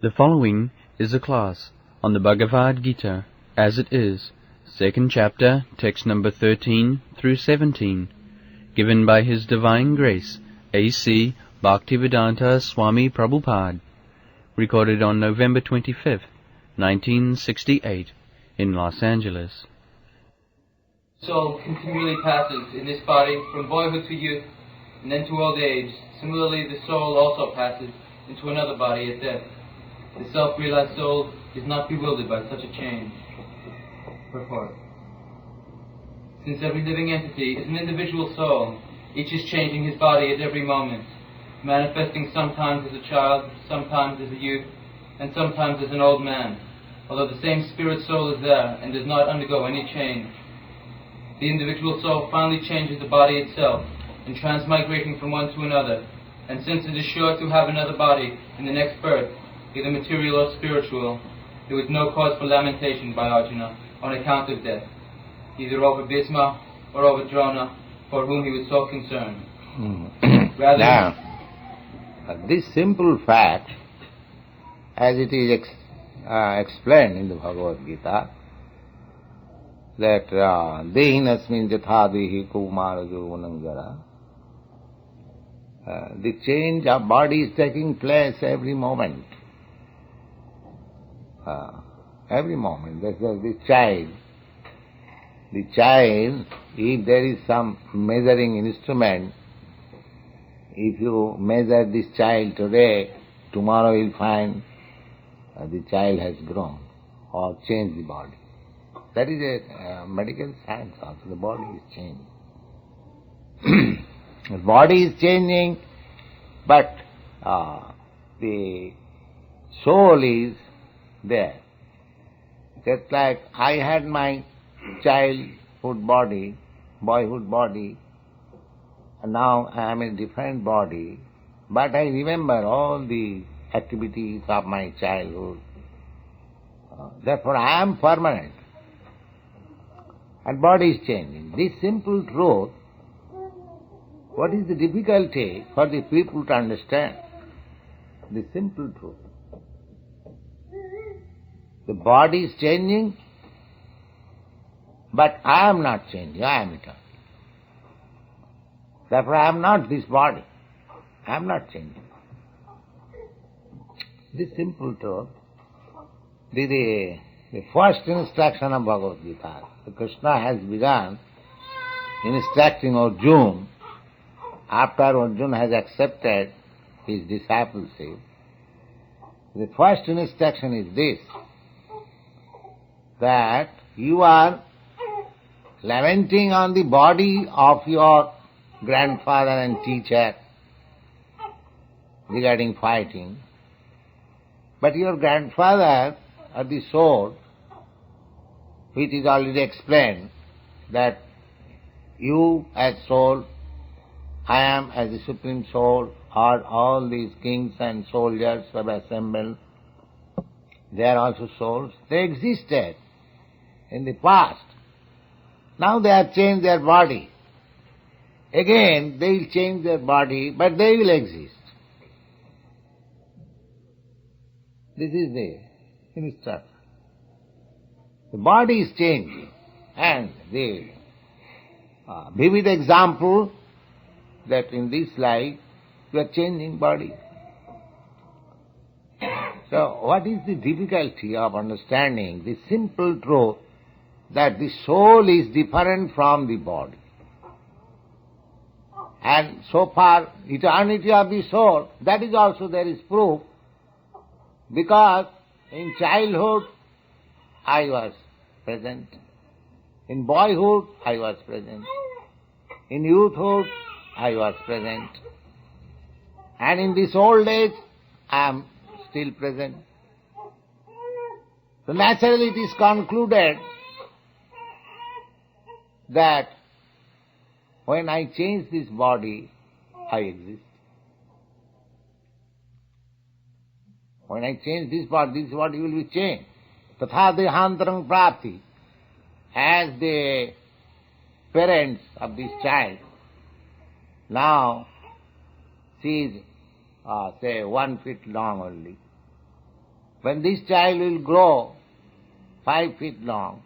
The following is a class on the Bhagavad-gītā As It Is, second chapter, text number 13 through 17, given by His Divine Grace, A.C. Bhaktivedanta Swami Prabhupada, recorded on November 25th, 1968, in Los Angeles. Soul continually passes in this body from boyhood to youth and then to old age. Similarly, the soul also passes into another body at death. The self-realized soul is not bewildered by such a change. Purport. Since every living entity is an individual soul, each is changing his body at every moment, manifesting sometimes as a child, sometimes as a youth, and sometimes as an old man, although the same spirit soul is there and does not undergo any change. The individual soul finally changes the body itself, in transmigrating from one to another, and since it is sure to have another body in the next birth, either material or spiritual, there was no cause for lamentation by Arjuna on account of death, either over Bhisma or over Drona, for whom he was so concerned. Rather, now, this simple fact, as it is explained in the Bhagavad-gītā, that dehinasmin jathadehi kumarajo vanangara, the change of body is taking place every moment. Every moment. The child, if there is some measuring instrument, if you measure this child today, tomorrow you'll find the child has grown or changed the body. That is a medical science also. The body is changing. The body is changing, but the soul is there. Just like I had my childhood body, boyhood body, and now I am in a different body, but I remember all the activities of my childhood. Therefore I am permanent. And body is changing. This simple truth, what is the difficulty for the people to understand? The simple truth. The body is changing, but I am not changing, I am eternal. Therefore I am not this body, I am not changing. This simple truth, the first instruction of Bhagavad-gītā, Krishna has begun instructing Arjuna after Arjuna has accepted his discipleship. The first instruction is this, that you are lamenting on the body of your grandfather and teacher regarding fighting, but your grandfather or the soul, which is already explained, that you as soul, I am as the Supreme Soul, or all these kings and soldiers who have assembled, they are also souls. They existed in the past. Now they have changed their body. Again they will change their body, but they will exist. This is the instruction. The body is changing, and the vivid example that in this life you are changing body. So what is the difficulty of understanding the simple truth that the soul is different from the body? And so far, eternity of the soul, that is also there is proof, because in childhood I was present, in boyhood I was present, in youthhood I was present, and in this old age I am still present. So naturally it is concluded that when I change this body, I exist. When I change this body will be changed. Tatha dehantarang prapti. As the parents of this child, now she is say 1 feet long only. when this child will grow 5 feet long,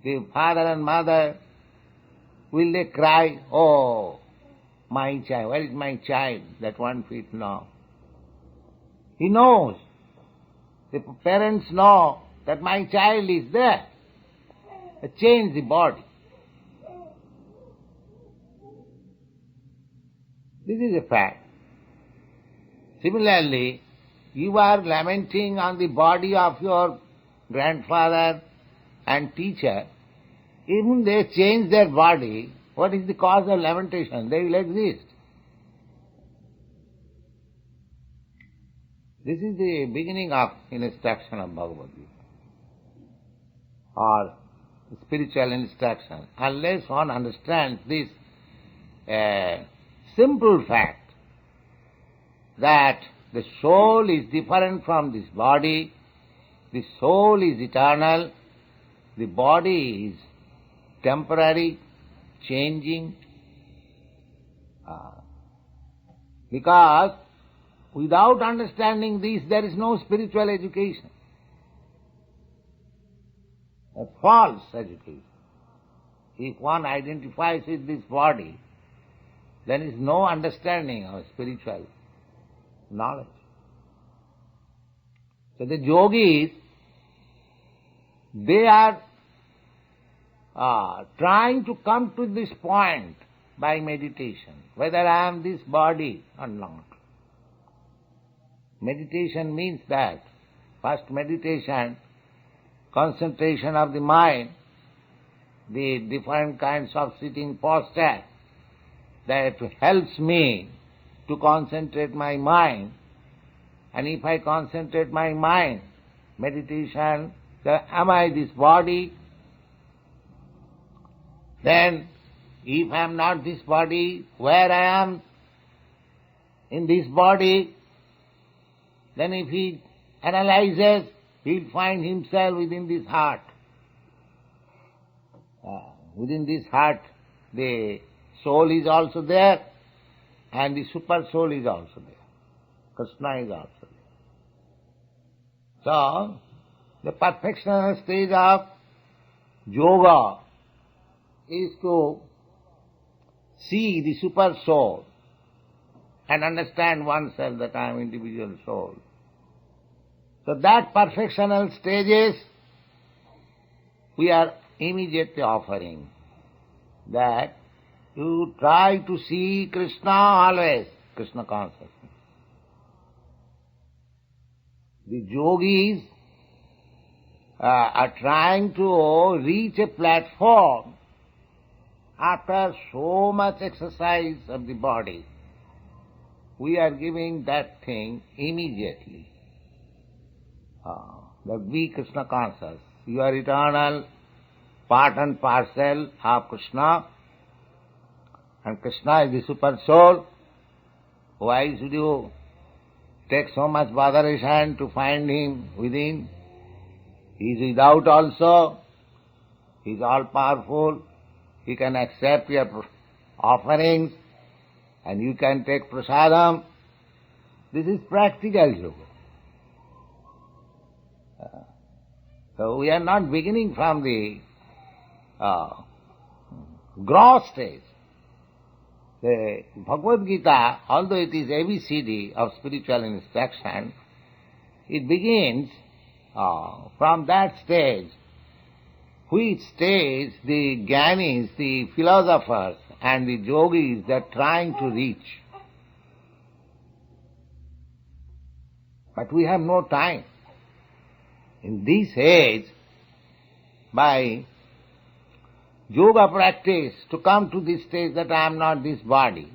the father and mother, will they cry, "Oh, my child, where is my child, that 1 feet long?" He knows, the parents know that my child is there. Change the body. This is a fact. Similarly, you are lamenting on the body of your grandfather and teacher. Even they change their body, what is the cause of lamentation? They will exist. This is the beginning of instruction of Bhagavad-gītā, or spiritual instruction. Unless one understands this simple fact that the soul is different from this body, the soul is eternal, the body is temporary, changing, because without understanding this there is no spiritual education, a false education. If one identifies with this body, there is no understanding of spiritual knowledge. So the yogis, they are trying to come to this point by meditation, whether I am this body or not. Meditation means that first meditation, concentration of the mind, the different kinds of sitting posture, that helps me to concentrate my mind. And if I concentrate my mind, meditation, am I this body? Then, if I am not this body, where I am in this body? Then if he analyzes, he'll find himself within this heart. Within this heart, the soul is also there, and the super soul is also there. Krishna is also there. So, the perfectional stage of yoga is to see the super soul and understand oneself that I am individual soul. So that perfectional stages we are immediately offering, that you try to see Krishna always, Krishna consciousness. The yogis are trying to reach a platform after so much exercise of the body. We are giving that thing immediately. That be Krishna conscious. You are eternal, part and parcel of Krishna, and Krishna is the super soul. Why should you take so much botheration to find him within? He is without also. He is all powerful. He can accept your offerings, and you can take prasadam. This is practical yoga. So we are not beginning from the gross stage. The Bhagavad-gītā, although it is ABCD of spiritual instruction, it begins from that stage, which stage the jnanis, the philosophers and the yogis, they are trying to reach. But we have no time. In this age, by yoga practice, to come to this stage that I am not this body.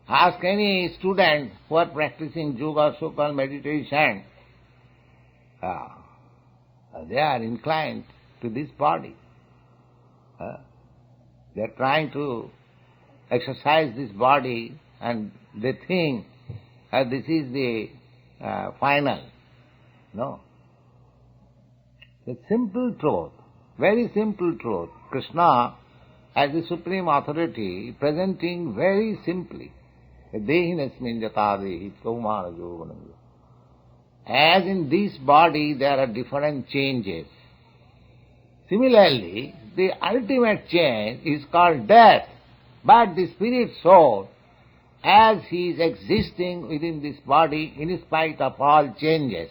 Ask any student who are practicing yoga, so-called meditation, they are inclined to this body. They are trying to exercise this body, and they think this is the final. No. It's a simple truth, very simple truth. Krishna, as the supreme authority, presenting very simply, dehinasmin jata dehi kaumara yoganam. as in this body there are different changes. Similarly, the ultimate change is called death, but the spirit soul, as he is existing within this body in spite of all changes,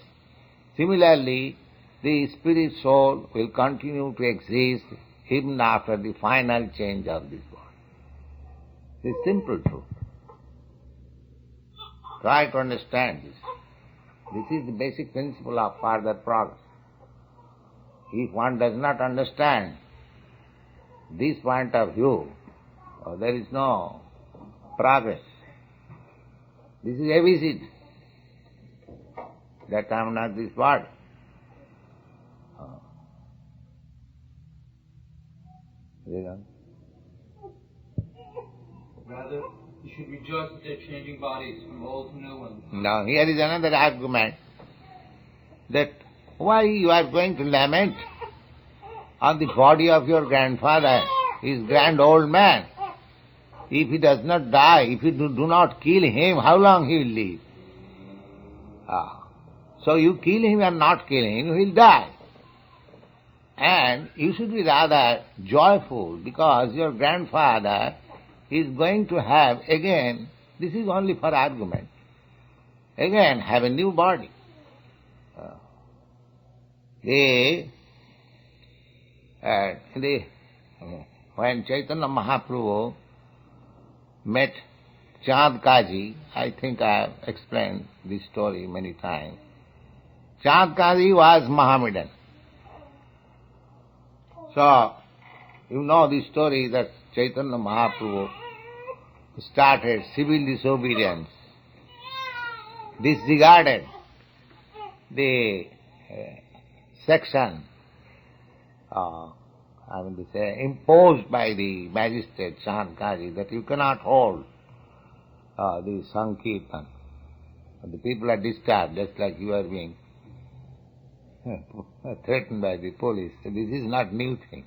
similarly the spirit soul will continue to exist even after the final change of this body. It's simple truth. Try to understand this. This is the basic principle of further progress. If one does not understand this point of view, there is no progress. This is ABC. That I am not this body. Rather, you should rejoice that they're changing bodies from old to new ones. Now here is another argument, that why you are going to lament on the body of your grandfather, he is grand old man. If he does not die, if you do not kill him, how long he will live? So you kill him or not kill him, he will die. And you should be rather joyful because your grandfather is going to have again, this is only for argument, again have a new body. When Chaitanya Mahaprabhu met Chand Kaji, I think I have explained this story many times. Chand Kaji was Mohammedan. So, you know the story that Chaitanya Mahaprabhu started civil disobedience, disregarded the section imposed by the magistrate Chand Kaji that you cannot hold the Sankirtan. The people are disturbed just like you are being threatened by the police. This is not new thing.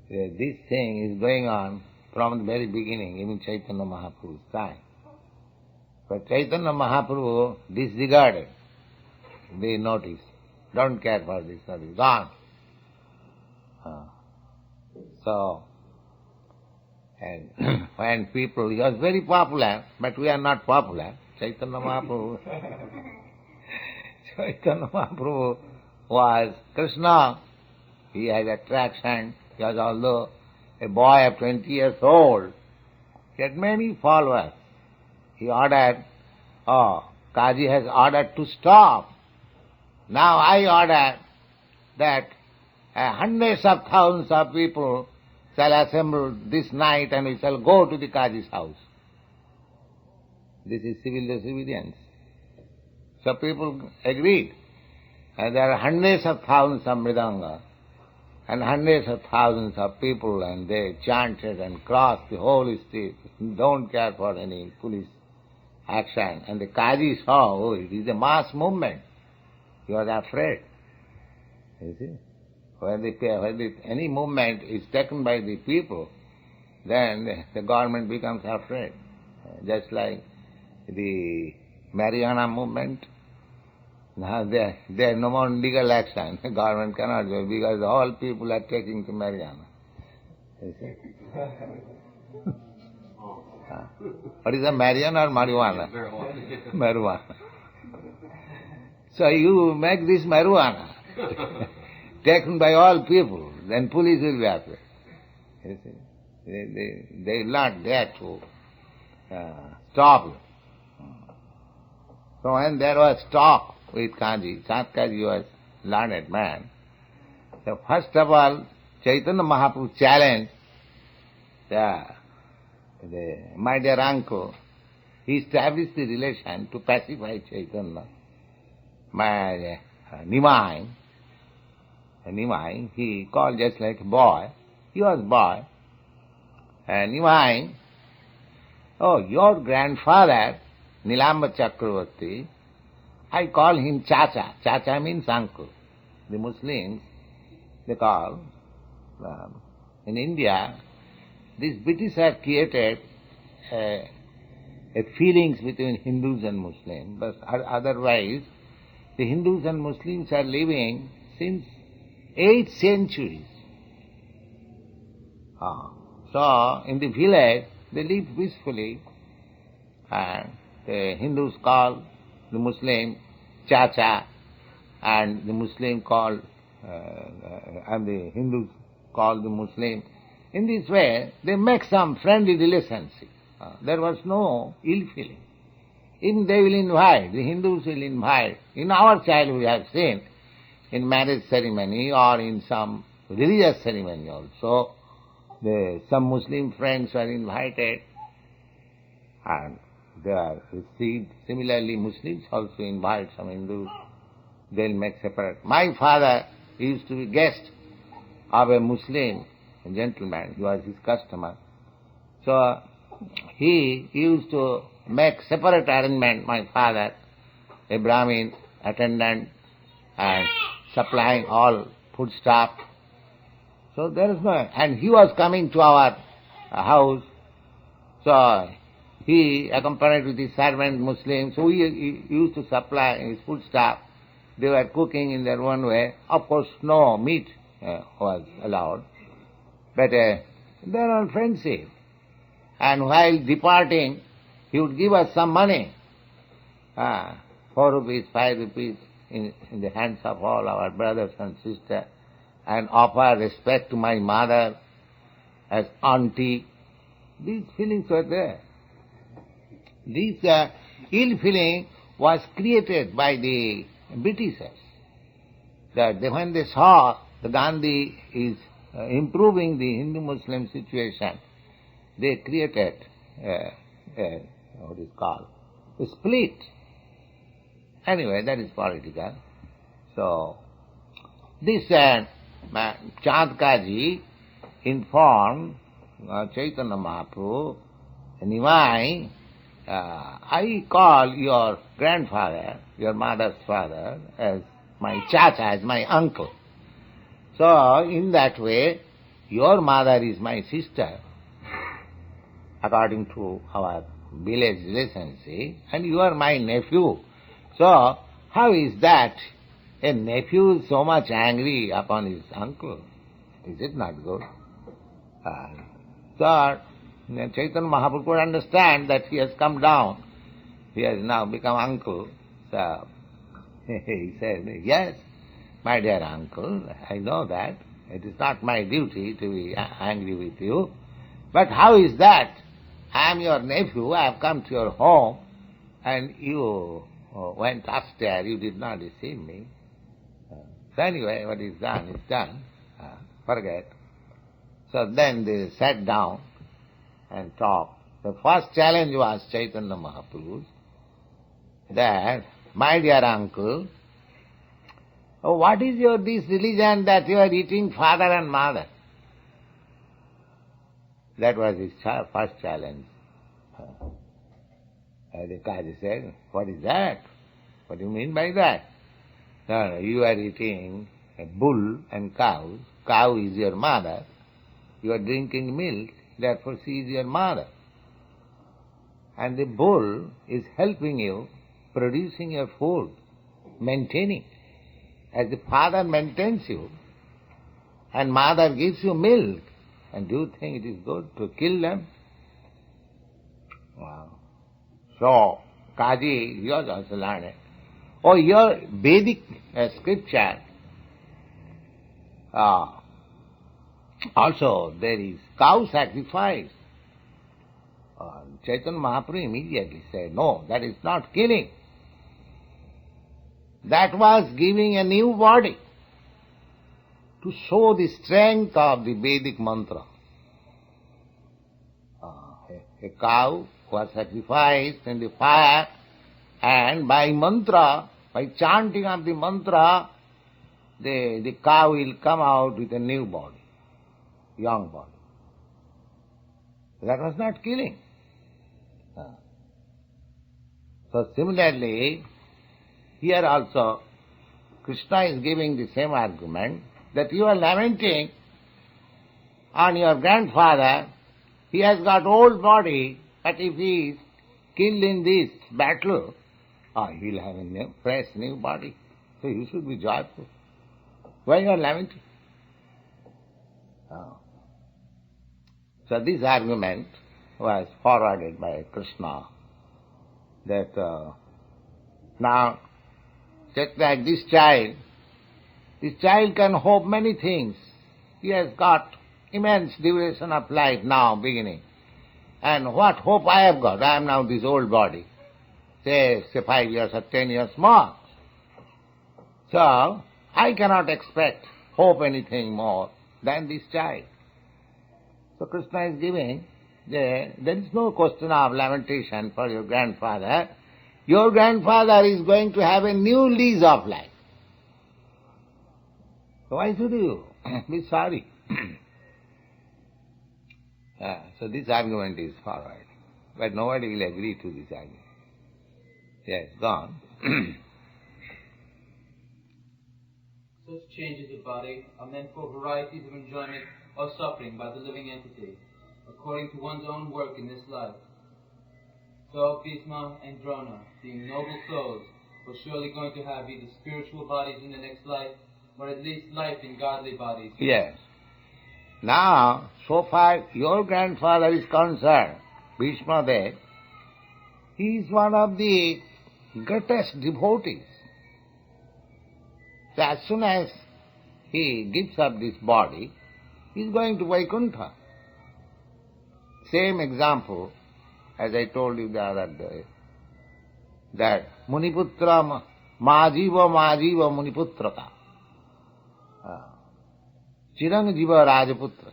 This thing is going on from the very beginning, even Chaitanya Mahaprabhu's time. But Chaitanya Mahaprabhu disregarded the notice. Don't care for this notice. Gone. So, and when people, he was very popular, but we are not popular. Chaitanya Mahaprabhu was Krishna. He has attraction. He was although a boy of 20 years old. He had many followers. He ordered, Kaji has ordered to stop. Now I order that hundreds of thousands of people shall assemble this night and we shall go to the Kaji's house. This is civil disobedience. So people agreed. And there are hundreds of thousands of mridanga and hundreds of thousands of people, and they chanted and crossed the whole street, don't care for any police action. And the Kaji saw, it is a mass movement. He was afraid. You see? When any movement is taken by the people, then the government becomes afraid. Just like the Mariana movement. Now there is no more legal action. The government cannot do it because all people are taking to Mariana. You see? What is a Mariana or marijuana? Marijuana. So you make this marijuana taken by all people, then police will be afraid. You see? They will not dare to stop you. So when there was talk with Kaji, Chand Kaji was learned man. So first of all, Chaitanya Mahaprabhu challenged my dear uncle. He established the relation to pacify Chaitanya. My Nimai, he called just like a boy. He was a boy. And Nimai, your grandfather, Nilamba Chakravarti, I call him Chacha. Chacha means uncle. The Muslims, they call, in India, these British have created a feelings between Hindus and Muslims, but otherwise the Hindus and Muslims are living since 8 centuries. So, in the village, they live peacefully, and the Hindus call the Muslim Chacha, and the Muslim call, and the Hindus call the Muslim. In this way, they make some friendly relationship. There was no ill feeling. Even they will invite, the Hindus will invite. In our childhood we have seen, in marriage ceremony or in some religious ceremony also, some Muslim friends were invited and they are received. Similarly, Muslims also invite some Hindus. They'll make separate. My father used to be guest of a Muslim gentleman. He was his customer. So he used to make separate arrangement, my father, a Brahmin attendant and supplying all food stuff. So there is no, and he was coming to our house. So he accompanied with his servant Muslims. So he used to supply his food stuff. They were cooking in their own way. Of course, no meat was allowed. But they are all friendship. And while departing, he would give us some money, 4 rupees, 5 rupees, in the hands of all our brothers and sisters, and offer respect to my mother as auntie. These feelings were there. This ill feeling was created by the Britishers. That when they saw the Gandhi is improving the Hindu-Muslim situation, they created what is called a split. Anyway, that is political. So, this Chandkaji informed Chaitanya Mahaprabhu, Nimai, I call your grandfather, your mother's father, as my chacha, as my uncle. So, in that way, your mother is my sister, according to our village relationship, and you are my nephew. So, how is that a nephew is so much angry upon his uncle? Is it not good? So, Chaitanya Mahaprabhu could understand that he has come down. He has now become uncle. So, he said, yes, my dear uncle, I know that. It is not my duty to be angry with you. But how is that? I am your nephew, I have come to your home, and you went upstairs, you did not receive me. So anyway, what is done is done. Forget. So then they sat down and talked. The first challenge was Chaitanya Mahaprabhu's, that, my dear uncle, what is your this religion that you are eating father and mother? That was his first challenge. The Kaji said, what is that? What do you mean by that? No, you are eating a bull and cows. Cow is your mother. You are drinking milk, therefore she is your mother. And the bull is helping you, producing your food, maintaining. As the father maintains you, and mother gives you milk, and do you think it is good to kill them? Wow. So, Kaji, he was also learned. Oh, your Vedic scripture, also there is cow sacrifice. Chaitanya Mahaprabhu immediately said, no, that is not killing. That was giving a new body to show the strength of the Vedic mantra. A cow was sacrificed in the fire, and by mantra, by chanting of the mantra, the cow will come out with a new body, young body. That was not killing. So similarly, here also, Krishna is giving the same argument, that you are lamenting on your grandfather. He has got old body, but if he is killed in this battle, he will have a fresh new body. So you should be joyful. Why you are lamenting? So this argument was forwarded by Krishna that now, just like this child can hope many things. He has got immense duration of life now beginning. And what hope I have got? I am now this old body. Say 5 years or 10 years more. So, I cannot hope anything more than this child. So Krishna is giving, there is no question of lamentation for your grandfather. Your grandfather is going to have a new lease of life. So why should you be sorry? So this argument is forward. But nobody will agree to this argument. Yes, gone. Such changes of body are meant for varieties of enjoyment or suffering by the living entity, according to one's own work in this life. So Bhishma and Drona, being noble souls, were surely going to have either spiritual bodies in the next life, or at least life in godly bodies. Yes. Now, so far your grandfather is concerned, Bhishma there, he is one of the greatest devotees. So as soon as he gives up this body, he is going to Vaikuntha. Same example, as I told you the other day, that Muniputra Majiva Muniputraka. Chiranjiva Rajaputra.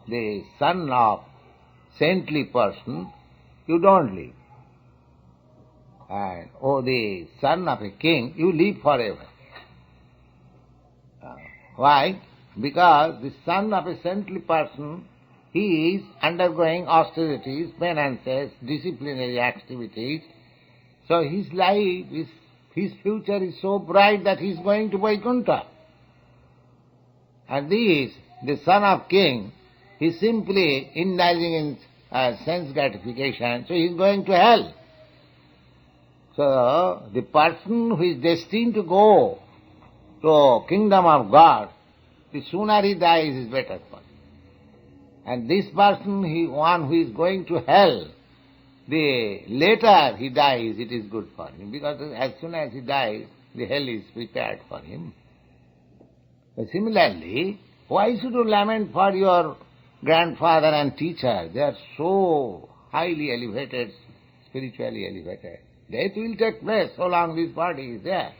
The son of saintly person, you don't live. And the son of a king, you live forever. Why? Because the son of a saintly person, he is undergoing austerities, penances, disciplinary activities. So his life, his future is so bright that he is going to Vaikuntha. And this, the son of king, he is simply indulging in sense gratification, so he is going to hell. So the person who is destined to go to kingdom of God, the sooner he dies is better for him. And this person, one who is going to hell, the later he dies, it is good for him, because as soon as he dies, the hell is prepared for him. But similarly, why should you lament for your grandfather and teacher? They are so highly elevated, spiritually elevated. Death will take place so long this body is there.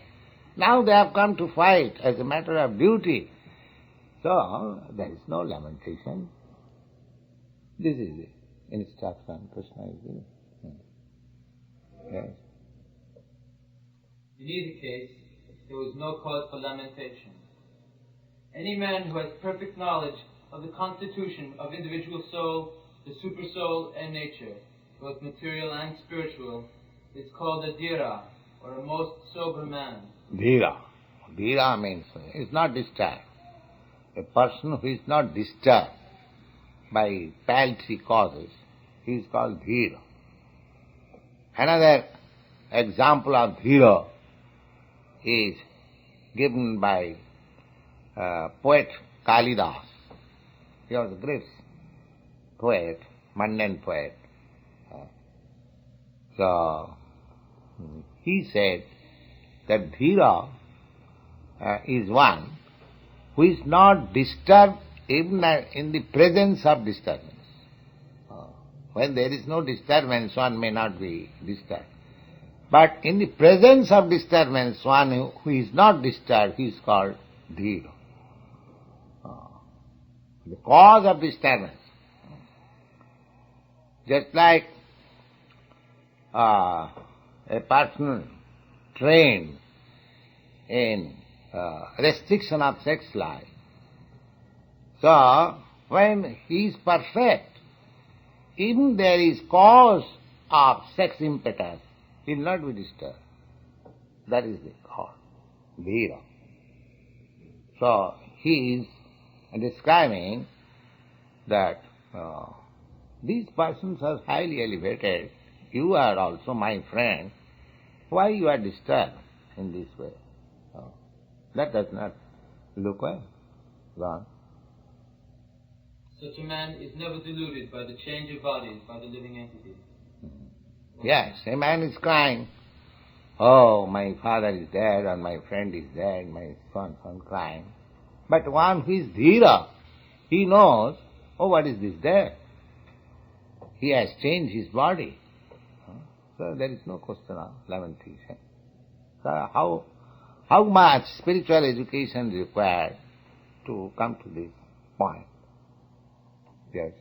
Now they have come to fight as a matter of duty. So, there is no lamentation. This is the instruction Krishna is giving. Yes. In either case, there was no cause for lamentation. Any man who has perfect knowledge of the constitution of individual soul, the super soul, and nature, both material and spiritual, is called a dhira, or a most sober man. Dhira. Dhira means is not disturbed. A person who is not disturbed by paltry causes, he is called dhira. Another example of dhira is given by poet Kalidas. He was a great poet, mundane poet. So, he said that dhira is one who is not disturbed even in the presence of disturbance. When there is no disturbance, one may not be disturbed. But in the presence of disturbance, one who is not disturbed, he is called dhira. The cause of disturbance. Just like a person trained in restriction of sex life. So, when he is perfect, even there is cause of sex impetus, he will not be disturbed. That is the cause, dhira. So, he is describing that these persons are highly elevated. You are also my friend. Why you are disturbed in this way? Oh, that does not look well. Go on. Such a man is never deluded by the change of bodies by the living entity. Yes, a man is crying, oh, my father is dead, or my friend is dead, my son crying. But one who is dhira, he knows, oh, what is this death? He has changed his body. So there is no question of lamentation. So how much spiritual education is required to come to this point? Yes.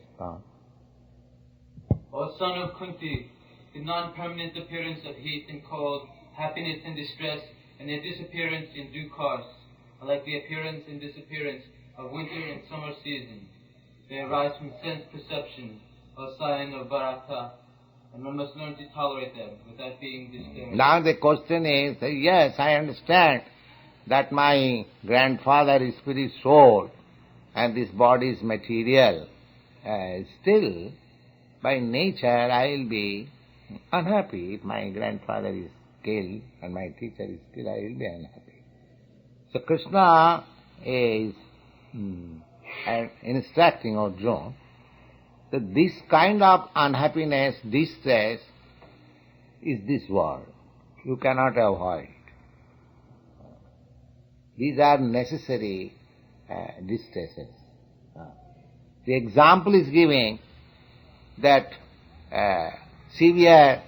O son of Kunti, the non-permanent appearance of heat and cold, happiness and distress, and their disappearance in due course, are like the appearance and disappearance of winter and summer seasons. They arise from sense perception, or sign of Bharata, and one must learn to tolerate them without being disturbed. Now the question is, yes, I understand that my grandfather is spirit soul and this body is material. Still, by nature, I will be unhappy. If my grandfather is killed and my teacher is killed, I will be unhappy. So Krishna is instructing Arjuna that this kind of unhappiness, distress, is this world. You cannot avoid. These are necessary distresses. The example is giving that severe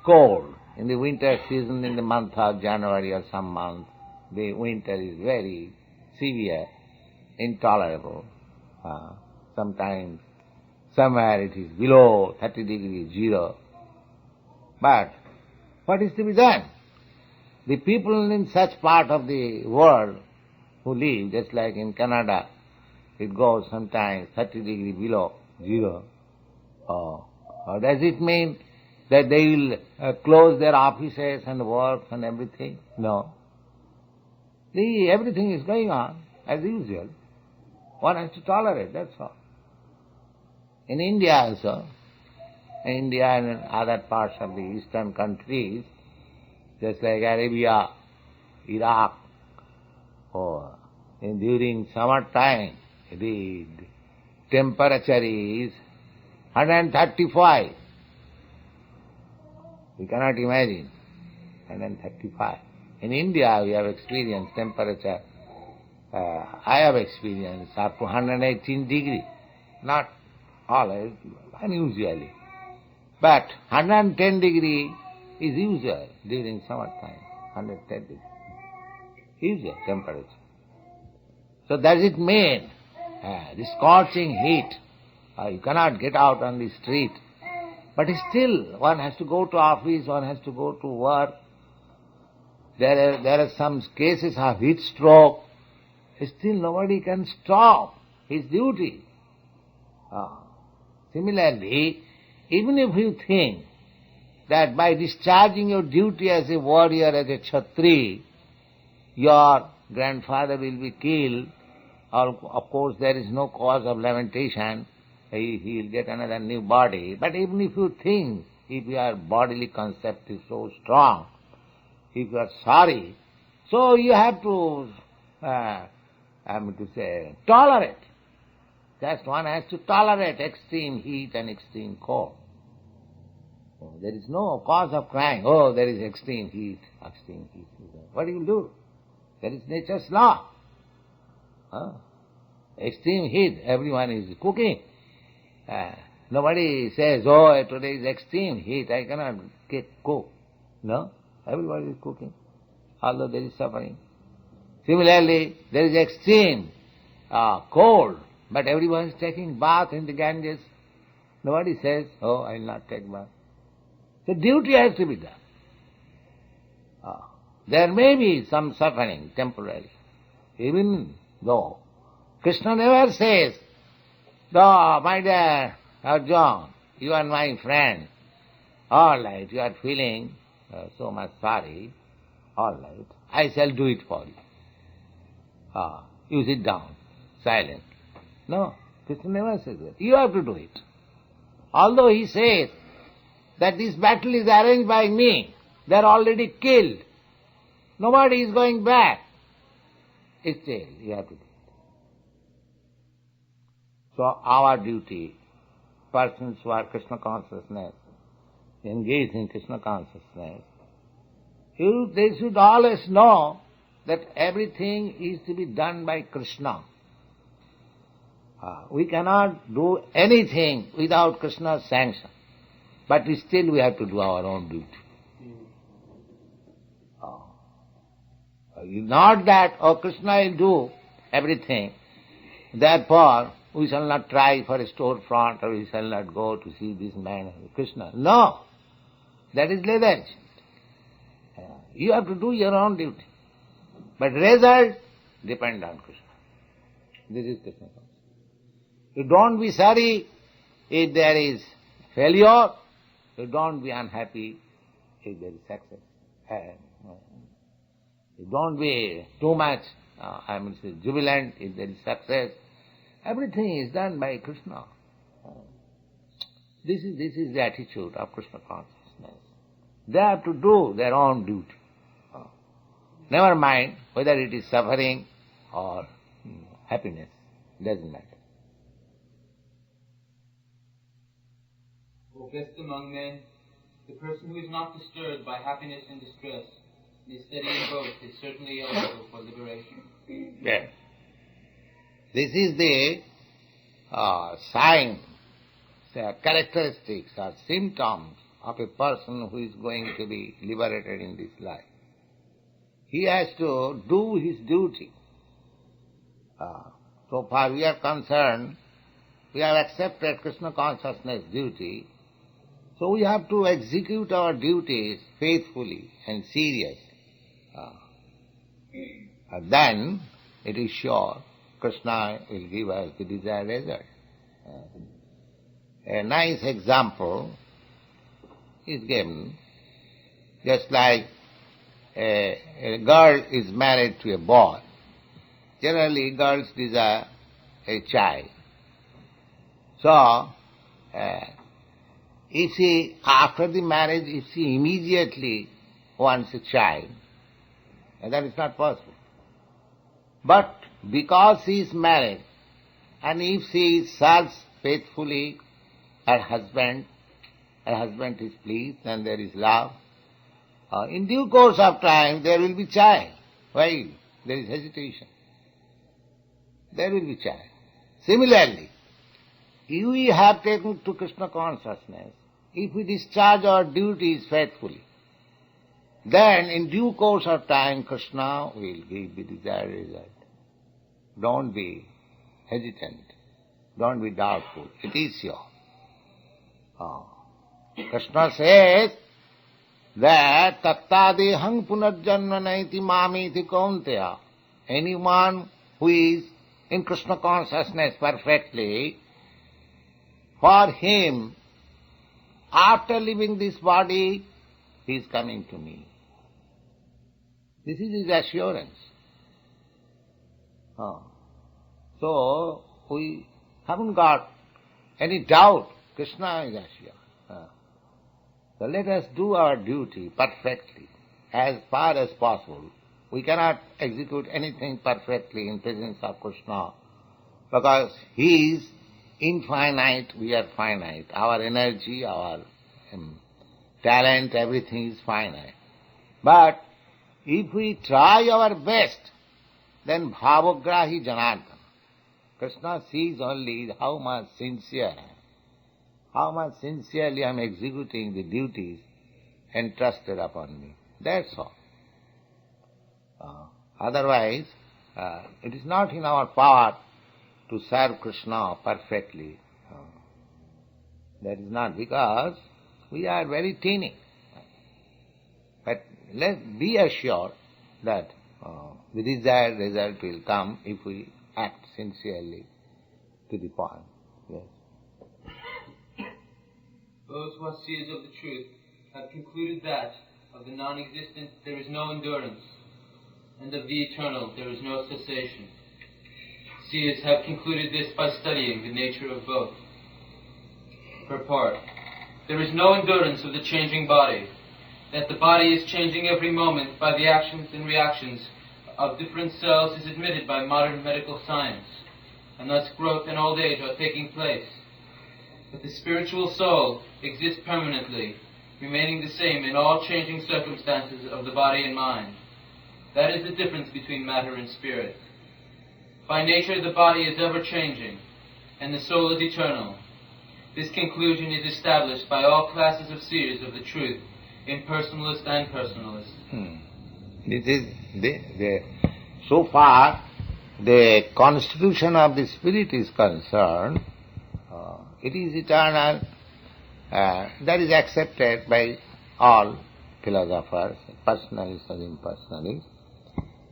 cold in the winter season, in the month of January or some month, the winter is very severe, intolerable. Sometimes, somewhere it is below 30 degrees, 0. But what is to be done? The people in such part of the world who live, just like in Canada, it goes sometimes 30 degrees below 0. Does it mean that they will close their offices and work and everything? No. Everything is going on as usual. One has to tolerate, that's all. In India also, India and other parts of the eastern countries, just like Arabia, Iraq, or during summer time, the temperature is 135. We cannot imagine. 135. In India we have experienced temperature, I have experienced up to 118 degrees. Not always, unusually. But 110 degree is usual during summer time. 110 degrees. Usual temperature. So does it mean the scorching heat, you cannot get out on the street, but still one has to go to office, one has to go to work. There are some cases of heat stroke. Still nobody can stop his duty. Similarly, even if you think that by discharging your duty as a warrior, as a Kshatri, your grandfather will be killed, of course there is no cause of lamentation, he will get another new body. But even if you think, if your bodily concept is so strong, if you are sorry, so you have to, tolerate. Just one has to tolerate extreme heat and extreme cold. There is no cause of crying, oh, there is extreme heat, extreme heat. What do you do? That is nature's law. Extreme heat, everyone is cooking. Nobody says, oh, today is extreme heat, I cannot cook. No, everybody is cooking, although there is suffering. Similarly, there is extreme cold, but everyone is taking bath in the Ganges. Nobody says, oh, I will not take bath. So duty has to be done. There may be some suffering temporarily, even though Krishna never says, oh, my dear Arjuna, you are my friend. All right, you are feeling so much sorry. All right, I shall do it for you. You sit down, silent. No, Krishna never says that. You have to do it. Although he says that this battle is arranged by me, They are already killed. Nobody is going back. Still, you have to do it. So our duty, persons who are Krishna consciousness, engaged in Krishna consciousness, they should always know that everything is to be done by Krishna. We cannot do anything without Krishna's sanction. But still we have to do our own duty. Not that, Krishna will do everything, therefore we shall not try for a storefront or we shall not go to see this man, Krishna. No, that is lethargy. You have to do your own duty. But result depend on Krishna. This is Krishna consciousness. You don't be sorry if there is failure. You don't be unhappy if there is success. You don't be too much, jubilant if there is success. Everything is done by Krishna. This is the attitude of Krishna consciousness. They have to do their own duty. Never mind whether it is suffering or happiness. Doesn't matter. O best among men, the person who is not disturbed by happiness and distress, and is steady in both, is certainly eligible for liberation. Yes. This is the sign, characteristics or symptoms of a person who is going to be liberated in this life. He has to do his duty. So far we are concerned, we have accepted Krishna consciousness duty, so we have to execute our duties faithfully and seriously. Then it is sure Krishna will give us the desired result. A nice example is given, just like a girl is married to a boy. Generally, girls desire a child. So, if she, after the marriage, if she immediately wants a child, that is not possible. But because she is married, and if she serves faithfully her husband is pleased and there is love, in due course of time there will be child. Why? There is hesitation. There will be child. Similarly, if we have taken to Krishna consciousness, if we discharge our duties faithfully, then in due course of time Krishna will give the desired result. Don't be hesitant. Don't be doubtful. It is sure. Krishna says that tattadehang punarjanma naiti mamiti kaunteya. Anyone who is in Krishna consciousness perfectly, for him, after leaving this body, he is coming to me. This is his assurance. So, we haven't got any doubt. Krishna is assured. So let us do our duty perfectly, as far as possible. We cannot execute anything perfectly in presence of Krishna, because he is infinite, we are finite. Our energy, our talent, everything is finite. But if we try our best, then bhavagrahi janardana. Krishna sees only how much sincere, how much sincerely I am executing the duties entrusted upon me. That's all. Otherwise, it is not in our power to serve Krishna perfectly. That is not, because we are very teeny. But let's be assured that the desired result will come if we act sincerely to the point. Yes. Those who are seers of the truth have concluded that of the non-existent there is no endurance, and of the eternal there is no cessation. Seers have concluded this by studying the nature of both. Purport: there is no endurance of the changing body, that the body is changing every moment by the actions and reactions of different cells is admitted by modern medical science, and thus growth and old age are taking place. But the spiritual soul exists permanently, remaining the same in all changing circumstances of the body and mind. That is the difference between matter and spirit. By nature the body is ever changing, and the soul is eternal. This conclusion is established by all classes of seers of the truth, impersonalists and personalists. This is so far the constitution of the spirit is concerned. It is eternal. That is accepted by all philosophers, personalists and impersonalists.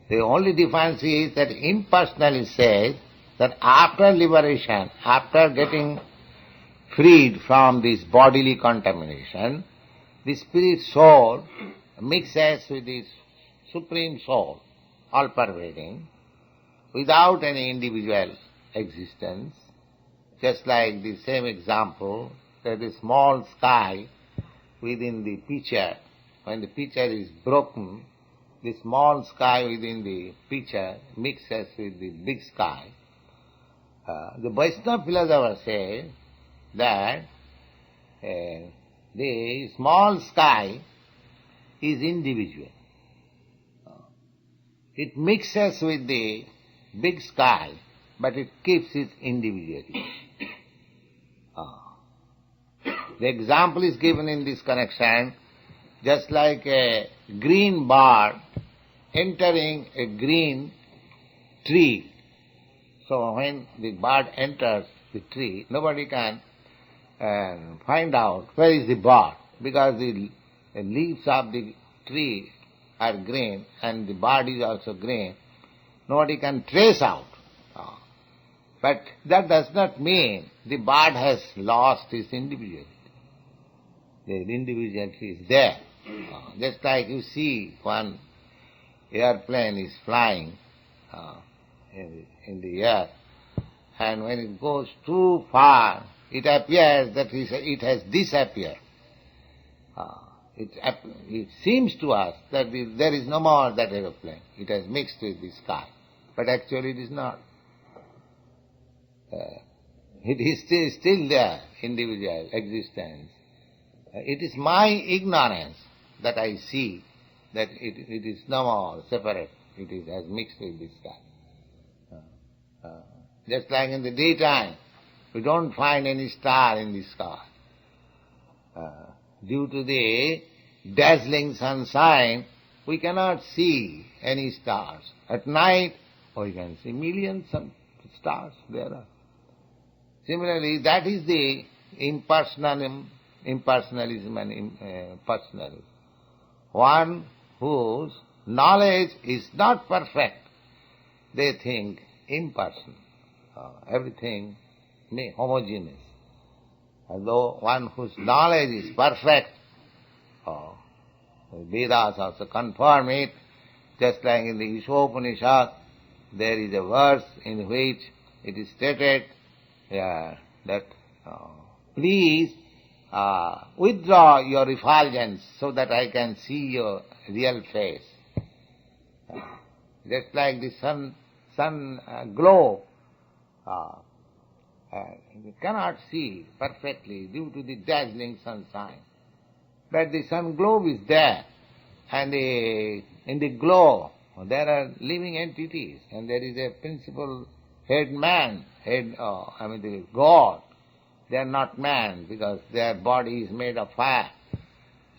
The only difference is that impersonalist says that after liberation, after getting freed from this bodily contamination, the spirit soul mixes with this supreme soul, all-pervading, without any individual existence. Just like the same example, that a small sky within the pitcher, when the pitcher is broken, the small sky within the pitcher mixes with the big sky. The Vaishnava philosopher says that the small sky is individual. It mixes with the big sky, but it keeps its individuality. The example is given in this connection, just like a green bird entering a green tree. So when the bird enters the tree, nobody can find out where is the bird, because the leaves of the tree are green and the bird is also green. Nobody can trace out. But that does not mean the bird has lost its individuality. The individuality is there. Just like you see one airplane is flying in the air, and when it goes too far, it appears that it has disappeared. It seems to us that there is no more that aeroplane. It has mixed with the sky. But actually it is not. It is still there, individual existence. It is my ignorance that I see that it is no more separate. It has mixed with the sky. Just like in the daytime, we don't find any star in the sky. Due to the dazzling sunshine, we cannot see any stars. At night, we can see millions of stars there are. Similarly, that is the impersonalism and personalism. One whose knowledge is not perfect, they think impersonal. Everything homogeneous. Although one whose knowledge is perfect, the Vedas also confirm it, just like in the Upanishad, there is a verse in which it is stated that please withdraw your effulgence so that I can see your real face. Just like the sun glow, you cannot see perfectly due to the dazzling sunshine. But the sun globe is there, and in the glow there are living entities, and there is a principal head man, the God. They are not man because their body is made of fire.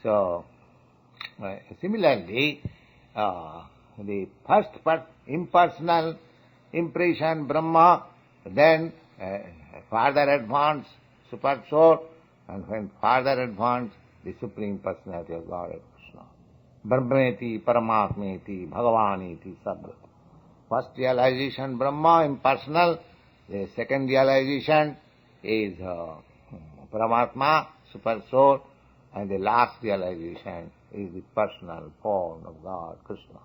So, similarly, the first part, impersonal impression, Brahma, then further advanced, super soul, and when further advanced, the Supreme Personality of God, Krishna. Brahmeti, Paramatmeti, Bhagavaniti, Sabra. First realization, Brahma, impersonal. The second realization is Paramatma, super soul. And the last realization is the personal form of God, Krishna.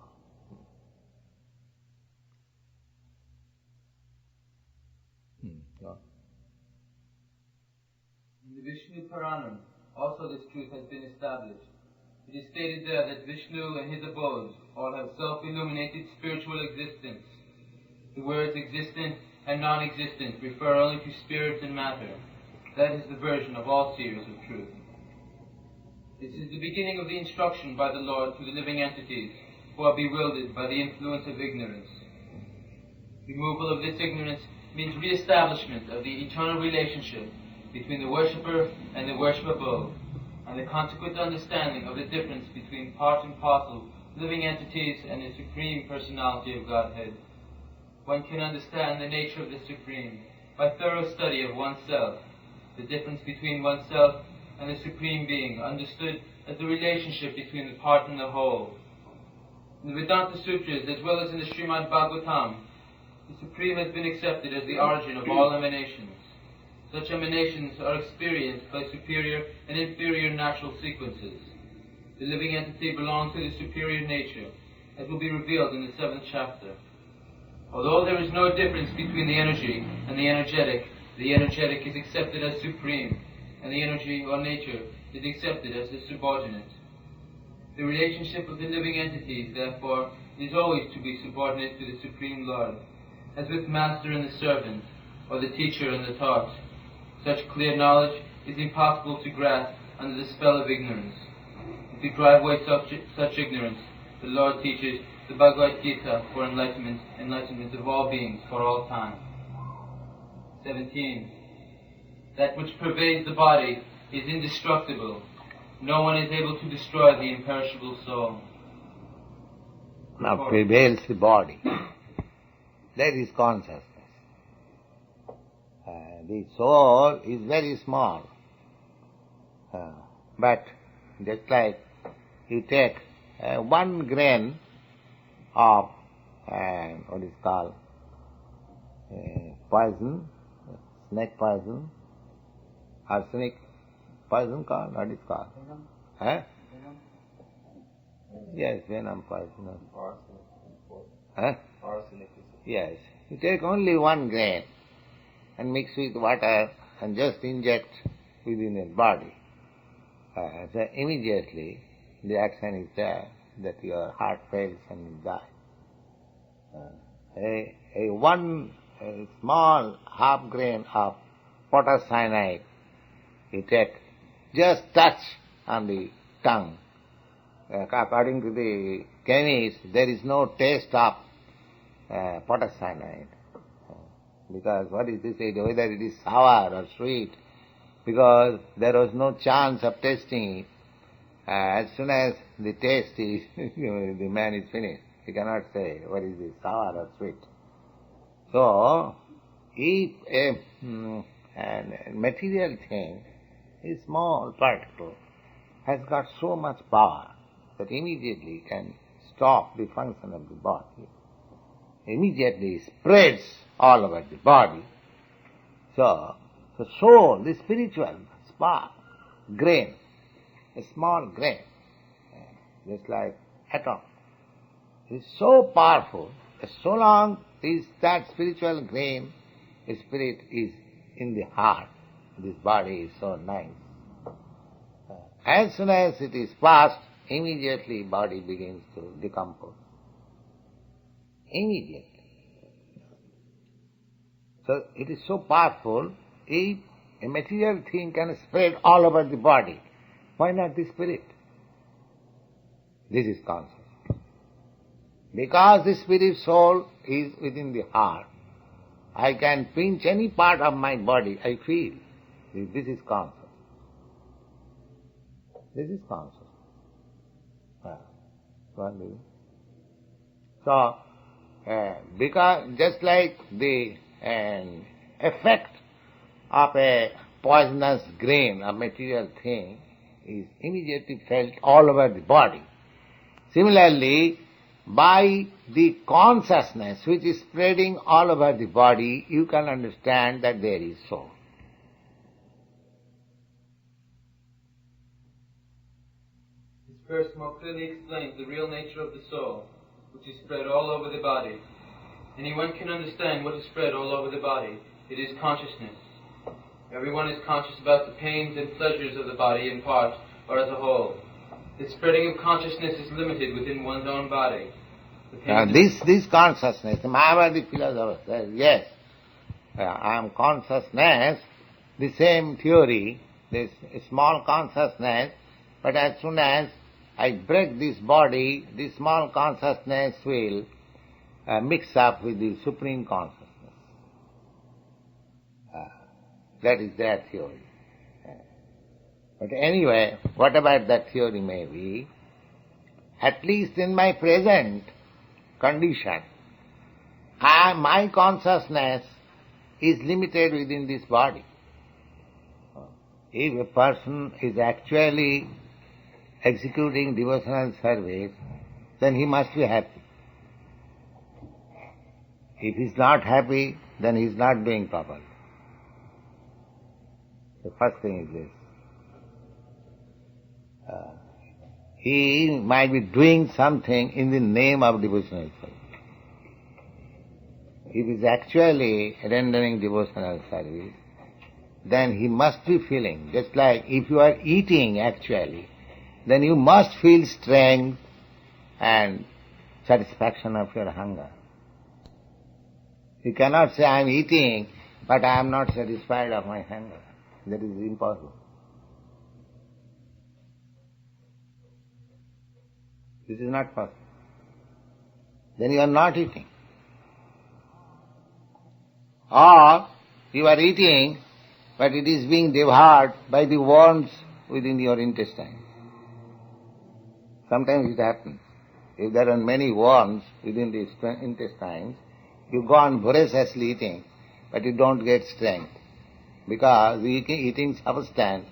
In the Vishnu Purana, also this truth has been established. It is stated there that Vishnu and his abodes all have self-illuminated spiritual existence. The words existent and non-existent refer only to spirit and matter. That is the version of all seers of truth. This is the beginning of the instruction by the Lord to the living entities who are bewildered by the influence of ignorance. Removal of this ignorance means re-establishment of the eternal relationship between the worshipper and the worshipable, and the consequent understanding of the difference between part and parcel living entities and the Supreme Personality of Godhead. One can understand the nature of the Supreme by thorough study of oneself, the difference between oneself and the Supreme Being, understood as the relationship between the part and the whole. In the Vedanta Sutras, as well as in the Shrimad Bhagavatam, the Supreme has been accepted as the origin of all emanations. Such emanations are experienced by superior and inferior natural sequences. The living entity belongs to the superior nature, as will be revealed in the 7th chapter. Although there is no difference between the energy and the energetic is accepted as supreme, and the energy or nature is accepted as the subordinate. The relationship of the living entities, therefore, is always to be subordinate to the Supreme Lord, as with master and the servant, or the teacher and the taught. Such clear knowledge is impossible to grasp under the spell of ignorance. To drive away such ignorance, the Lord teaches the Bhagavad-gītā for enlightenment of all beings for all time. 17. That which pervades the body is indestructible. No one is able to destroy the imperishable soul. Now prevails the body. That is consciousness. The soul is very small. But just like you take 1 grain of what is called poison, snake poison, arsenic poison called, what is called? Venom. Yes, venom poison. Arsenic. Yes. You take only 1 grain and mix with water and just inject within the body. So immediately the action is there that your heart fails and you die. A small half grain of potash cyanide you take, just touch on the tongue. According to the chemist, there is no taste of potash cyanide. Because what is this, whether it is sour or sweet, because there was no chance of tasting it. As soon as the taste is, the man is finished. He cannot say what is this, sour or sweet. So, if a material thing, a small particle, has got so much power that immediately can stop the function of the body, immediately spreads all over the body. So, the soul, the spiritual spark, grain, a small grain, just like atom, is so powerful that so long is that spiritual grain, the spirit is in the heart, this body is so nice. As soon as it is passed, immediately body begins to decompose. Immediately. So it is so powerful, if a material thing can spread all over the body, why not the spirit? This is consciousness. Because the spirit soul is within the heart, I can pinch any part of my body, I feel. This is consciousness. This is consciousness. So, because just like the effect of a poisonous grain, a material thing, is immediately felt all over the body. Similarly, by the consciousness which is spreading all over the body, you can understand that there is soul. This verse more clearly explains the real nature of the soul, which is spread all over the body. Anyone can understand what is spread all over the body. It is consciousness. Everyone is conscious about the pains and pleasures of the body in part or as a whole. The spreading of consciousness is limited within one's own body. This consciousness, the Mayavadi philosopher says, yes, I am consciousness, the same theory, this small consciousness, but as soon as I break this body, this small consciousness will mix up with the supreme consciousness. That is their theory. But anyway, whatever that theory may be, at least in my present condition, my consciousness is limited within this body. If a person is actually executing devotional service, then he must be happy. If he is not happy, then he is not doing properly. The first thing is this. He might be doing something in the name of devotional service. If he is actually rendering devotional service, then he must be feeling, just like if you are eating actually, then you must feel strength and satisfaction of your hunger. You cannot say, I am eating, but I am not satisfied of my hunger. That is impossible. This is not possible. Then you are not eating. Or you are eating, but it is being devoured by the worms within your intestine. Sometimes it happens. If there are many worms within the intestines, you go on voraciously eating, but you don't get strength. Because the eating substance,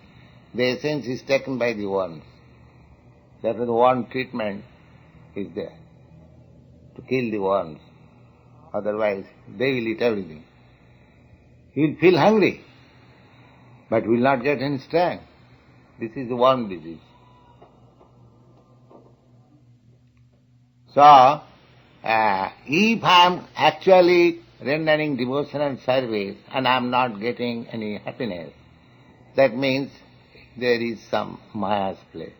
the essence is taken by the worms. Therefore the worm treatment is there, to kill the worms. Otherwise they will eat everything. He will feel hungry, but will not get any strength. This is the worm disease. So, if I am actually rendering devotional service and I am not getting any happiness, that means there is some Maya's play.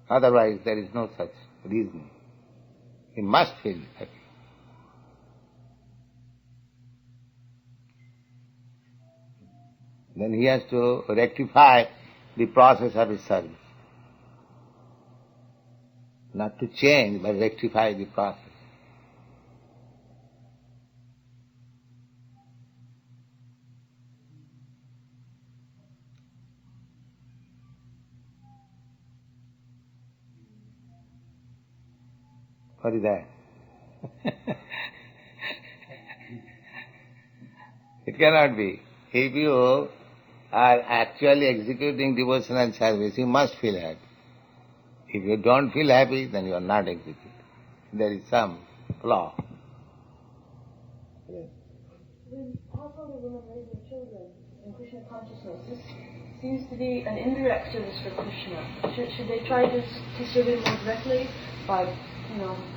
Otherwise there is no such reason. He must feel happy. Then he has to rectify the process of his service. Not to change, but rectify the process. What is that? It cannot be. If you are actually executing devotional service, you must feel happy. If you don't feel happy, then you are not executing. There is some flaw. When household women raising children in Krishna consciousness, this seems to be an indirect service for Krishna. Should they try to serve him more directly by,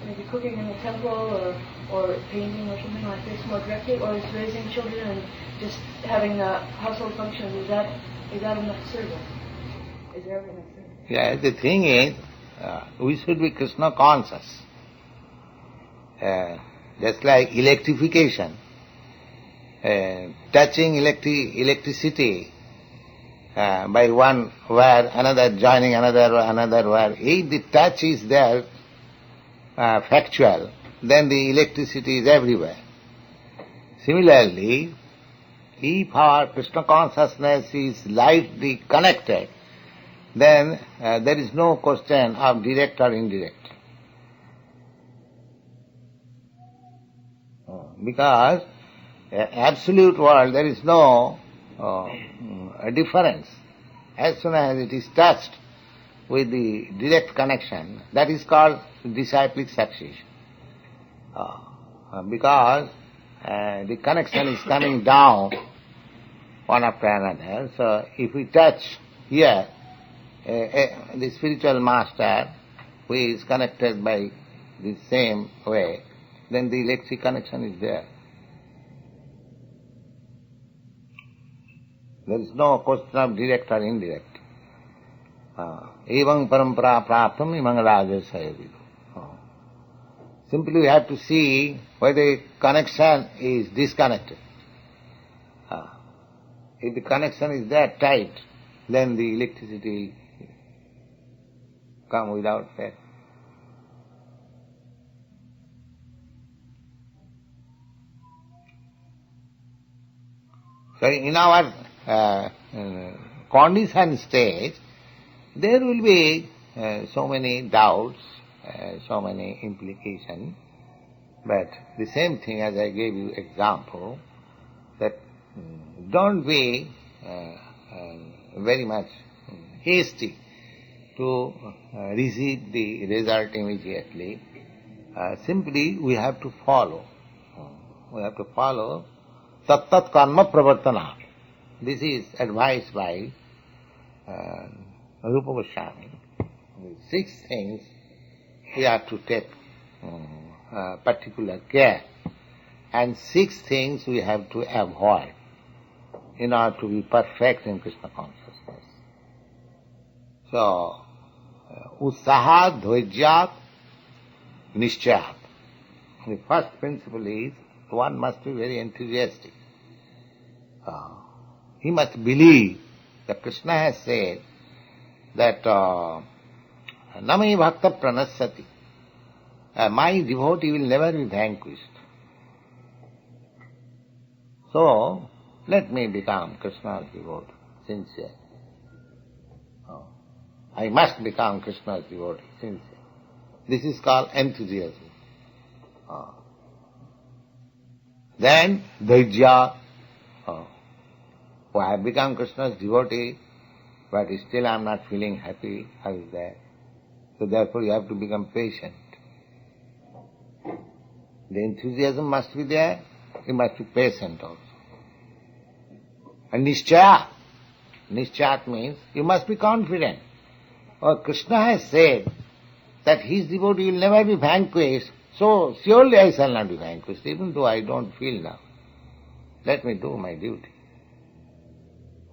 maybe cooking in the temple or painting or something like this more directly, or is raising children and just having household functions, is that enough service? Is there enough service? Yeah, the thing is, we should be Krishna conscious. Just like electrification, touching electricity by one wire, another joining another wire. If the touch is there, factual, then the electricity is everywhere. Similarly, if our Krishna consciousness is lightly connected, then there is no question of direct or indirect. Because absolute world, there is no difference. As soon as it is touched with the direct connection, that is called disciplic succession. Because the connection is coming down one after another. So if we touch here, the spiritual master who is connected by the same way, then the electric connection is there. There is no question of direct or indirect. Evam parampara praptam imang rajasaya vidu. Simply we have to see whether the connection is disconnected. If the connection is that tight, then the electricity come without fail. So in our conditioned stage, there will be so many doubts, so many implications, but the same thing as I gave you example, that don't be very much hasty to receive the result immediately. Simply we have to follow. We have to follow tat karma pravartana. This is advised by Rupa Goswami. 6 things we have to take particular care, and 6 things we have to avoid in order to be perfect in Krishna consciousness. So, utsahat, dhvajyat, nishchayat. The first principle is one must be very enthusiastic. He must believe that Krishna has said that Nami bhakta pranassati. My devotee will never be vanquished. So, let me become Krishna's devotee, sincere. I must become Krishna's devotee, sincere. This is called enthusiasm. Then, dhairya. I have become Krishna's devotee, but still I am not feeling happy. How is that? So therefore you have to become patient. The enthusiasm must be there, you must be patient also. And nishchaya. Nishchaya means you must be confident. Krishna has said that his devotee will never be vanquished, so surely I shall not be vanquished, even though I don't feel now. Let me do my duty.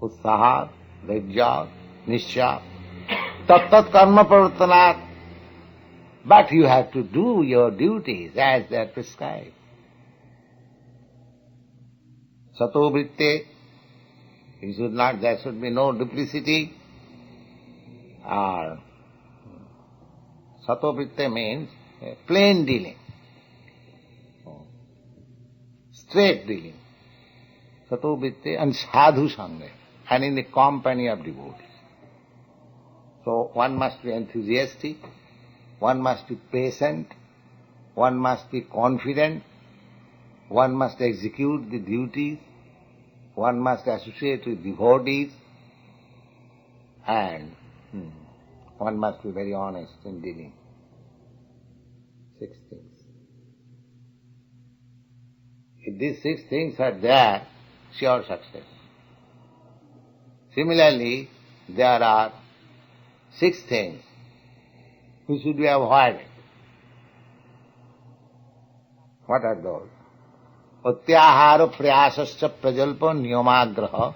Utsahat, dhairya, nishchaya, tat karma pravartanat. But you have to do your duties as they are prescribed. Sato vritte, there should be no duplicity. Or sato vritte means plain dealing, straight dealing. Sato vritte and sadhu sangha, and in the company of devotees. So one must be enthusiastic, one must be patient, one must be confident, one must execute the duties, one must associate with devotees, and one must be very honest in dealing. 6 things. If these 6 things are there, sure success. Similarly, there are 6 things which should be avoided. What are those? Utyahara prayasascha prajalpa niyamagraha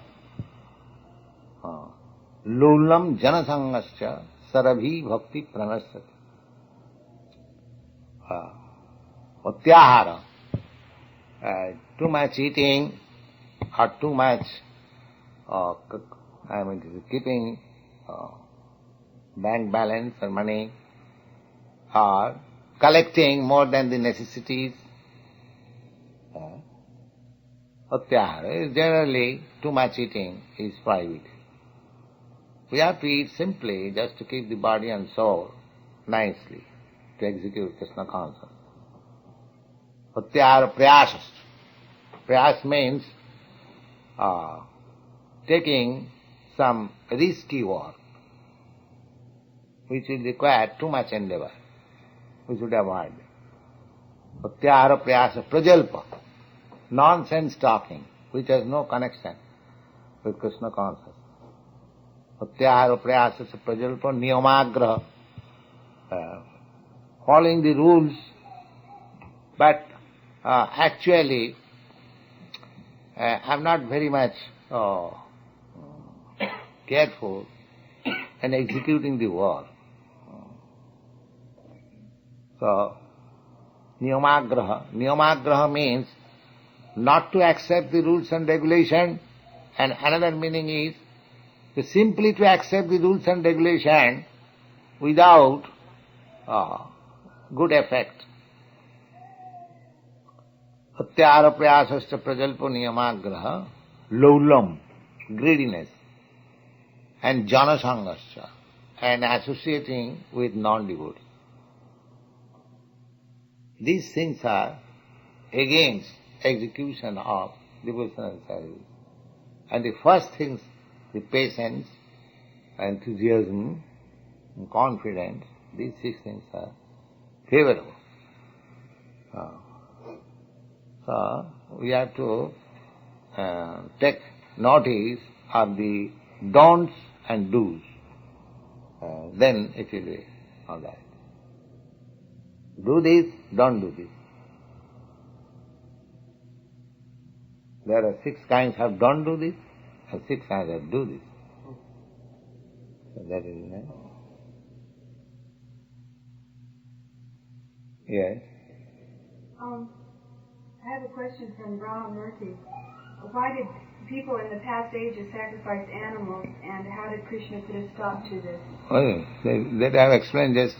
lulam janasangascha sarabhi bhakti pranasati. Utyahara, too much eating or too much keeping bank balance or money, or collecting more than the necessities. Utyahara is generally too much eating is prohibited. We have to eat simply just to keep the body and soul nicely, to execute Krishna consciousness. Utyahara prayasas. Prayas means taking some risky work which will require too much endeavor. We should avoid it. Utyahara prayasa prajalpa, nonsense talking, which has no connection with Krishna consciousness. Utyahara prayasa prajalpa niyamagraha, following the rules, but actually I'm not very much careful in executing the war. So, niyamagraha means not to accept the rules and regulation, and another meaning is simply to accept the rules and regulation without good effect. Atyara prayasascha prajalpo niyamagraha, laulam, greediness, and janasangascha, and associating with non-devotees. These things are against execution of devotional service. And the first things, the patience, enthusiasm, and confidence, these 6 things are favorable. So, we have to take notice of the don'ts and do's. Then it will be all right. Do this, don't do this. There are 6 kinds of don't do this, and 6 kinds of do this. So that is nice. Yes. I have a question from Brahma Murthy. Why did people in the past ages sacrifice animals, and how did Krishna put a stop to this? Oh, that I have explained just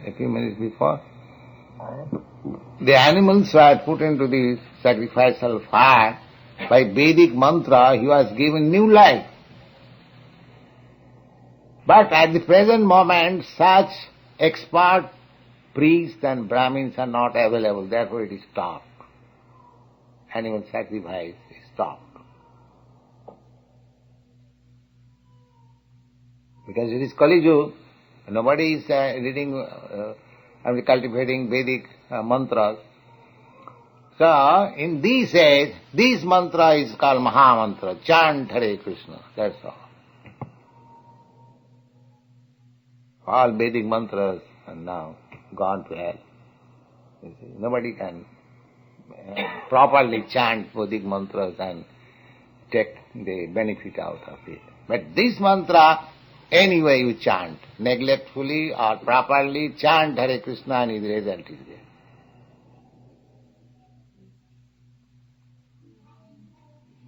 a few minutes before. The animals were put into the sacrificial fire. By Vedic mantra, he was given new life. But at the present moment, such expert priests and Brahmins are not available, therefore it is stopped. Animal sacrifice is stopped. Because it is Kali Yuga, nobody is reading and cultivating Vedic mantras. So, in this age, this mantra is called Maha Mantra, chant Hare Krishna, that's all. All Vedic mantras are now gone to hell. You see, nobody can properly chant Vedic mantras and take the benefit out of it. But this mantra, anyway you chant, neglectfully or properly, chant Hare Krishna and the result is there.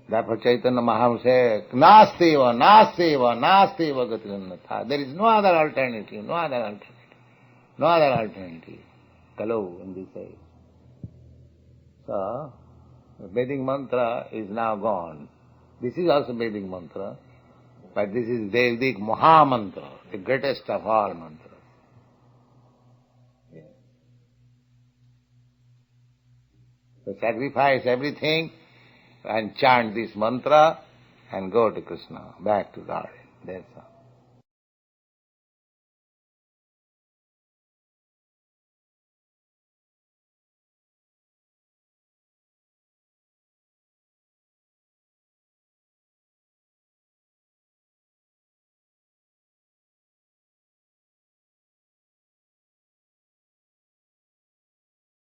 Therefore Chaitanya Mahaprabhu said, Nasteva, Nasteva, Nasteva Gatirannatha. There is no other alternative, no other alternative, no other alternative. Kalau in this age. So, the Vedic mantra is now gone. This is also Vedic mantra, but this is Vedic Maha Mantra, the greatest of all mantras. Yes. So sacrifice everything and chant this mantra and go to Krishna, back to God. That's all.